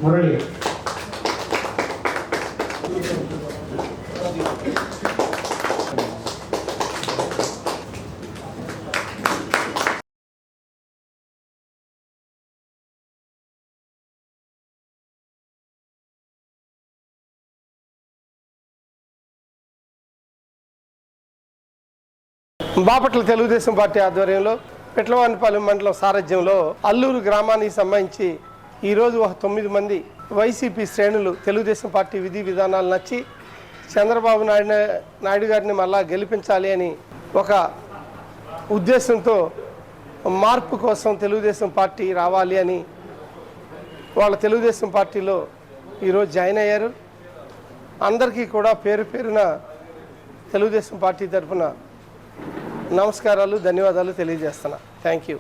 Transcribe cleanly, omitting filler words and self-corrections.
Murali. Bapatla Telugu Desam party ఆధ్వర్యంలో పిట్లవానిపాలెం మండలం సారథ్యంలో అల్లూరు గ్రామానికి సంబంధించి ఈరోజు ఒక 9 మంది వైసీపీ శ్రేణులు తెలుగుదేశం పార్టీ విధి విధానాలు నచ్చి చంద్రబాబు నాయుడు గారిని మళ్ళా గెలిపించాలి అని ఒక ఉద్దేశంతో మార్పు కోసం తెలుగుదేశం పార్టీ రావాలి అని వాళ్ళ తెలుగుదేశం పార్టీలో ఈరోజు జాయిన్ అయ్యారు. అందరికీ కూడా పేరు పేరున తెలుగుదేశం పార్టీ తరఫున నమస్కారాలు, ధన్యవాదాలు తెలియజేస్తున్నా. Thank you.